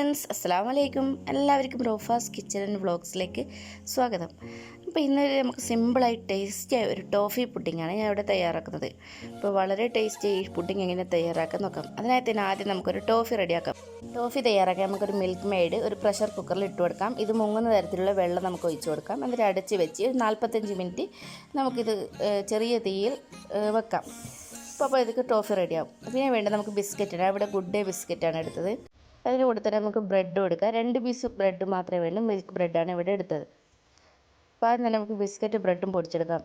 Friends, അസ്സലാമു അലൈക്കും. എല്ലാവർക്കും റോഫാസ് കിച്ചൺ ആൻഡ് വ്ളോഗ്സിലേക്ക് സ്വാഗതം. അപ്പോൾ ഇന്ന് നമുക്ക് സിമ്പിളായി ടേസ്റ്റിയായ ഒരു ടോഫി പുഡിങ്ങാണ് ഞാൻ ഇവിടെ തയ്യാറാക്കുന്നത്. അപ്പോൾ വളരെ ടേസ്റ്റി ഈ പുഡിങ് എങ്ങനെ തയ്യാറാക്കാൻ നോക്കാം. അതിനായിട്ട് തന്നെ ആദ്യം നമുക്കൊരു ടോഫി റെഡിയാക്കാം. ടോഫി തയ്യാറാക്കാൻ നമുക്കൊരു മിൽക്ക് മെയ്ഡ് ഒരു പ്രഷർ കുക്കറിൽ ഇട്ട് കൊടുക്കാം. ഇത് മുങ്ങുന്ന തരത്തിലുള്ള വെള്ളം നമുക്ക് ഒഴിച്ച് കൊടുക്കാം. എന്നിട്ട് അടച്ച് വെച്ച് 45 മിനിറ്റ് നമുക്കിത് ചെറിയ തീയിൽ വെക്കാം. അപ്പോൾ ഇതൊക്കെ ടോഫി റെഡിയാവും. പിന്നെ വേണ്ടത് നമുക്ക് ബിസ്ക്കറ്റാണ്. ഇവിടെ ഗുഡ് ഡേ ബിസ്ക്കറ്റാണ് എടുത്തത്. അതിന് കൊടുത്തിട്ട് നമുക്ക് ബ്രെഡ് കൊടുക്കാം. 2 പീസ് ബ്രെഡ് മാത്രമേ വേണ്ടൂ. മിൽക്ക് ബ്രെഡാണ് ഇവിടെ എടുത്തത്. അപ്പോൾ ആദ്യം തന്നെ നമുക്ക് ബിസ്ക്കറ്റ് ബ്രെഡും പൊടിച്ചെടുക്കാം.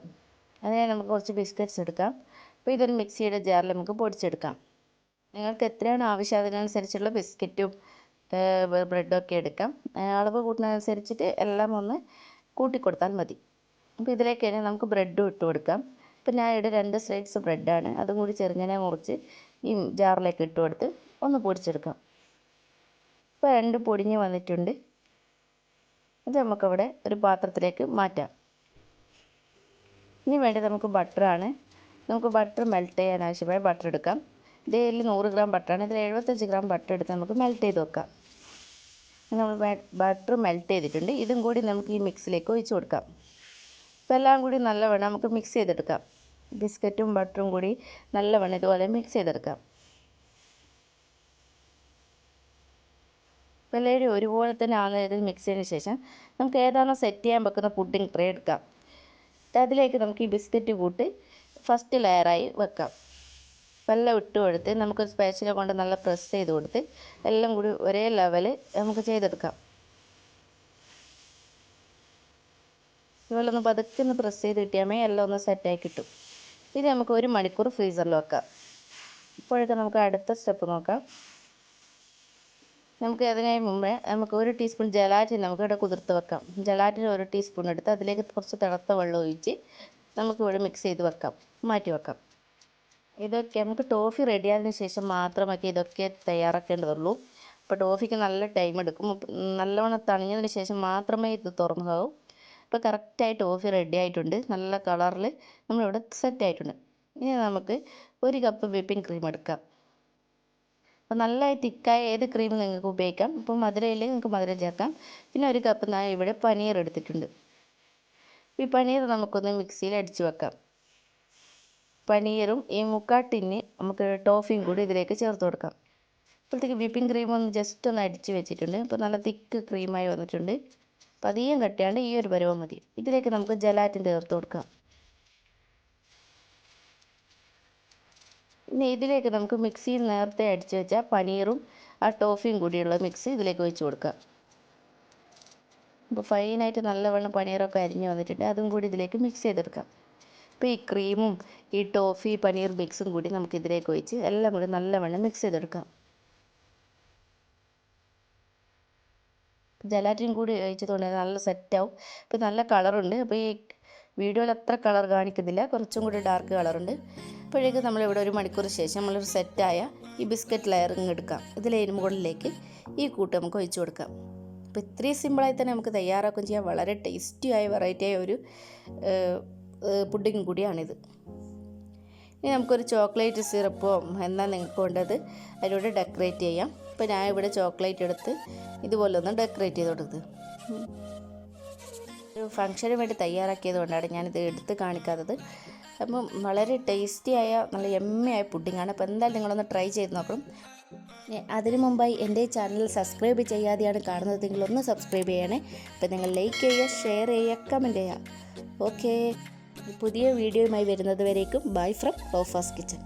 അതിന് നമുക്ക് കുറച്ച് ബിസ്ക്കറ്റ്സ് എടുക്കാം. അപ്പോൾ ഇതൊരു മിക്സിയുടെ ജാറിൽ നമുക്ക് പൊടിച്ചെടുക്കാം. നിങ്ങൾക്ക് എത്രയാണ് ആവശ്യം അതിനനുസരിച്ചുള്ള ബിസ്ക്കറ്റും ബ്രെഡും ഒക്കെ എടുക്കാം. അളവ് കൂട്ടുന്നതനുസരിച്ചിട്ട് എല്ലാം ഒന്ന് കൂട്ടിക്കൊടുത്താൽ മതി. അപ്പോൾ ഇതിലേക്ക് തന്നെ നമുക്ക് ബ്രെഡും ഇട്ട് കൊടുക്കാം. ഇപ്പോൾ ഞാൻ ഇവിടെ 2 സ്ലൈഡ്സ് ബ്രെഡാണ്, അതും കൂടി ചെറുങ്ങനെ മുറിച്ച് ഈ ജാറിലേക്ക് ഇട്ട് കൊടുത്ത് ഒന്ന് പൊടിച്ചെടുക്കാം. ഇപ്പോൾ 2 പൊടിഞ്ഞ് വന്നിട്ടുണ്ട്. ഇത് നമുക്കവിടെ ഒരു പാത്രത്തിലേക്ക് മാറ്റാം. ഇനി വേണ്ടത് നമുക്ക് ബട്ടറാണ്. നമുക്ക് ബട്ടർ മെൽറ്റ് ചെയ്യാൻ ആവശ്യമായ ബട്ടർ എടുക്കാം. ഇതിൽ 100 ഗ്രാം ബട്ടറാണ്. ഇതിൽ 75 ഗ്രാം ബട്ടർ എടുത്ത് നമുക്ക് മെൽറ്റ് ചെയ്ത് വെക്കാം. നമ്മൾ ബട്ടർ മെൽറ്റ് ചെയ്തിട്ടുണ്ട്. ഇതും കൂടി നമുക്ക് ഈ മിക്സിലേക്ക് ഒഴിച്ച് കൊടുക്കാം. അപ്പോൾ എല്ലാം കൂടി നല്ലവണ്ണം നമുക്ക് മിക്സ് ചെയ്തെടുക്കാം. ബിസ്ക്കറ്റും ബട്ടറും കൂടി നല്ലവണ്ണം ഇതുപോലെ മിക്സ് ചെയ്തെടുക്കാം. അപ്പോൾ എല്ലാവരും ഒരുപോലെ തന്നെ ആകുന്ന മിക്സ് ചെയ്തതിന് ശേഷം നമുക്ക് ഏതാണോ സെറ്റ് ചെയ്യാൻ വെക്കുന്ന പുഡിംഗ് ട്രേ എടുക്കാം. അതിലേക്ക് നമുക്ക് ഈ ബിസ്ക്കറ്റ് കൂട്ട് ഫസ്റ്റ് ലെയറായി വെക്കാം. വെള്ളം ഇട്ട് കൊടുത്ത് നമുക്ക് സ്പാച്ചില കൊണ്ട് നല്ല പ്രസ് ചെയ്ത് കൊടുത്ത് എല്ലാം കൂടി ഒരേ ലെവൽ നമുക്ക് ചെയ്തെടുക്കാം. ഇതുപോലെ ഒന്ന് പതുക്കെ ഒന്ന് പ്രസ് ചെയ്ത് കിട്ടിയാൽ എല്ലാം ഒന്ന് സെറ്റായി കിട്ടും. ഇത് നമുക്ക് 1 മണിക്കൂർ ഫ്രീസറിൽ വെക്കാം. ഇപ്പോഴൊക്കെ നമുക്ക് അടുത്ത സ്റ്റെപ്പ് നോക്കാം. നമുക്ക് അതിനായി മുമ്പേ നമുക്ക് 1 ടീസ്പൂൺ ജലാറ്റിൻ നമുക്കിവിടെ കുതിർത്ത് വെക്കാം. ജലാറ്റിൻ 1 ടീസ്പൂൺ എടുത്ത് അതിലേക്ക് കുറച്ച് തിളത്ത വെള്ളം ഒഴിച്ച് നമുക്കിവിടെ മിക്സ് ചെയ്ത് വെക്കാം, മാറ്റി വെക്കാം. ഇതൊക്കെ നമുക്ക് ടോഫി റെഡിയായതിനു ശേഷം മാത്രമൊക്കെ ഇതൊക്കെ തയ്യാറാക്കേണ്ടതുള്ളൂ. അപ്പോൾ ടോഫിക്ക് നല്ല ടൈം എടുക്കും. നല്ലവണ്ണം തണിഞ്ഞതിന് ശേഷം മാത്രമേ ഇത് തുറന്നതാവും. ഇപ്പോൾ കറക്റ്റായി ടോഫി റെഡി ആയിട്ടുണ്ട്. നല്ല കളറിൽ നമ്മളിവിടെ സെറ്റ് ആയിട്ടുണ്ട്. ഇനി നമുക്ക് 1 കപ്പ് വിപ്പിംഗ് ക്രീം എടുക്കാം. അപ്പോൾ നല്ല തിക്കായ ഏത് ക്രീം നിങ്ങൾക്ക് ഉപയോഗിക്കാം. ഇപ്പോൾ മധുരയില്ലെങ്കിൽ നിങ്ങൾക്ക് മധുരം ചേർക്കാം. പിന്നെ 1 കപ്പ് ഞാൻ ഇവിടെ പനീർ എടുത്തിട്ടുണ്ട്. ഈ പനീർ നമുക്കൊന്ന് മിക്സിയിൽ അടിച്ച് വെക്കാം. പനീറും ഈ 3/4 ടിന്ന് നമുക്ക് ടോഫിയും കൂടി ഇതിലേക്ക് ചേർത്ത് കൊടുക്കാം. അപ്പോഴത്തേക്ക് വിപ്പിംഗ് ക്രീം ഒന്ന് ജസ്റ്റ് ഒന്ന് അടിച്ച് വെച്ചിട്ടുണ്ട്. അപ്പോൾ നല്ല തിക്ക് ക്രീമായി വന്നിട്ടുണ്ട്. അപ്പോൾ അധികം കട്ടിയാണ്ട് ഈ ഒരു പരുവം മതി. ഇതിലേക്ക് നമുക്ക് ജലാറ്റിൻ ചേർത്ത് കൊടുക്കാം. ഇനി ഇതിലേക്ക് നമുക്ക് മിക്സിയിൽ നേരത്തെ അടിച്ച് വെച്ച പനീറും ആ ടോഫിയും കൂടിയുള്ള മിക്സ് ഇതിലേക്ക് ഒഴിച്ച് കൊടുക്കാം. അപ്പോൾ ഫൈനായിട്ട് നല്ലവണ്ണം പനീറൊക്കെ അരിഞ്ഞ് വന്നിട്ടുണ്ട്. അതും കൂടി ഇതിലേക്ക് മിക്സ് ചെയ്തെടുക്കാം. അപ്പോൾ ഈ ക്രീമും ഈ ടോഫി പനീർ മിക്സും കൂടി നമുക്ക് ഇതിലേക്ക് ഒഴിച്ച് എല്ലാം കൂടി നല്ലവണ്ണം മിക്സ് ചെയ്തെടുക്കാം. ജലാറ്റിൻ കൂടി ഒഴിച്ചതുകൊണ്ട് നല്ല സെറ്റാവും. ഇപ്പോൾ നല്ല കളറുണ്ട്. അപ്പോൾ ഈ വീഡിയോയിൽ അത്ര കളർ കാണിക്കുന്നില്ല, കുറച്ചും കൂടി ഡാർക്ക് കളറുണ്ട്. അപ്പോഴേക്ക് നമ്മളിവിടെ 1 മണിക്കൂർ ശേഷം നമ്മളൊരു സെറ്റായ ഈ ബിസ്ക്കറ്റ് ലെയറിങ് എടുക്കാം. ഇതിലേക്ക് മുകളിലേക്ക് ഈ കൂട്ട് നമുക്ക് ഒഴിച്ച് കൊടുക്കാം. അപ്പോൾ ഇത്രയും സിമ്പിളായി തന്നെ നമുക്ക് തയ്യാറാക്കുകയും ചെയ്യാം. വളരെ ടേസ്റ്റിയായ വെറൈറ്റിയായ ഒരു പുഡിങ് കൂടിയാണിത്. ഇനി നമുക്കൊരു ചോക്ലേറ്റ് സിറപ്പോ എന്നാൽ നിങ്ങൾക്ക് വേണ്ടത് അതിലൂടെ ഡെക്കറേറ്റ് ചെയ്യാം. ഇപ്പോൾ ഞാൻ ഇവിടെ ചോക്ലേറ്റ് എടുത്ത് ഇതുപോലെ ഒന്ന് ഡെക്കറേറ്റ് ചെയ്ത് കൊടുത്തത്. ഒരു ഫംഗ്ഷന് വേണ്ടി തയ്യാറാക്കിയത് കൊണ്ടാണ് ഞാനിത് എടുത്ത് കാണിക്കാത്തത്. അപ്പം വളരെ ടേസ്റ്റിയായ നല്ല എമ്മയായ പുഡിങ്ങാണ്. അപ്പോൾ എന്തായാലും നിങ്ങളൊന്ന് ട്രൈ ചെയ്ത് നോക്കണം. അതിനു മുമ്പായി എൻ്റെ ചാനൽ സബ്സ്ക്രൈബ് ചെയ്യാതെയാണ് കാണുന്നതെങ്കിൽ ഒന്ന് സബ്സ്ക്രൈബ് ചെയ്യണേ. അപ്പോൾ നിങ്ങൾ ലൈക്ക് ചെയ്യുക, ഷെയർ ചെയ്യുക, കമൻറ്റ് ചെയ്യുക. ഓക്കെ, പുതിയ വീഡിയോയുമായി വരുന്നത് വരേക്കും ബൈ ഫ്രം റോഫാസ് കിച്ചൺ.